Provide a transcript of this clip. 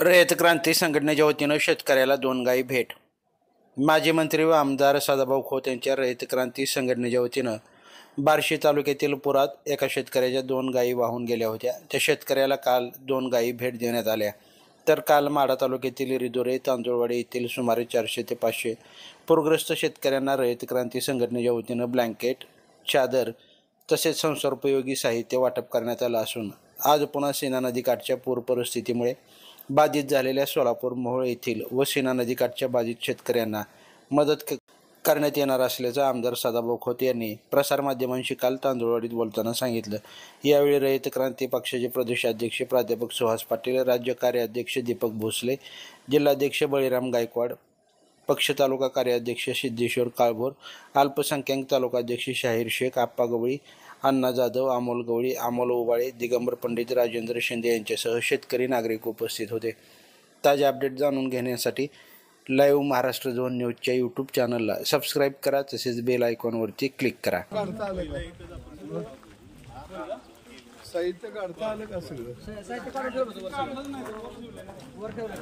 रयत क्रांती संघटनेच्या वतीनं शेतकऱ्याला 2 गायी भेट। माजी मंत्री व आमदार सदाभाऊ खोत यांच्या रयत क्रांती संघटनेच्या वतीनं बार्शी तालुक्यातील पुरात एका शेतकऱ्याच्या 2 गायी वाहून गेल्या होत्या। त्या शेतकऱ्याला काल 2 गायी भेट देण्यात आल्या। तर काल माढा तालुक्यातील रिधोरे तांदुळवाडी येथील सुमारे 400 ते 500 पूरग्रस्त शेतकऱ्यांना रयत क्रांती संघटनेच्या वतीनं ब्लँकेट, चादर तसेच संसारोपयोगी साहित्य वाटप करण्यात आलं असून आज पुन्हा सीना नदीकाठच्या पूर परिस्थितीमुळे बाधित झालेल्या सोलापूर मोहोळ येथील व सीना नदीकाठच्या बाधित शेतकऱ्यांना मदत करण्यात येणार असल्याचं आमदार सदाभाऊ खोत यांनी प्रसारमाध्यमांशी काल तांदुळवाडीत बोलताना सांगितलं। यावेळी रयत क्रांती पक्षाचे प्रदेशाध्यक्ष प्राध्यापक सुहास पाटील, राज्य कार्याध्यक्ष दीपक भोसले, जिल्हाध्यक्ष बळीराम गायकवाड, पक्ष तालुका कार्याध्यक्ष सिद्धेश्वर काळभोर, अल्पसंख्याक तालुकाध्यक्ष शाहीर शेख, आप्पा गवळी, अण्णा जाधव, अमोल गवळी, अमोल उबाळे, दिगंबर पंडित, राजेंद्र शिंदे यांच्यासह शेतकरी नागरिक उपस्थित होते। ताजे अपडेट जाणून घेण्यासाठी लाईव्ह महाराष्ट्र झोन न्यूजच्या यूट्यूब चॅनलला सबस्क्राईब करा, तसेच बेल आयकॉनवरती क्लिक करा। साहित्य काढता आलं का सगळं? साहित्य काढून ठेवलं वर ठेवलं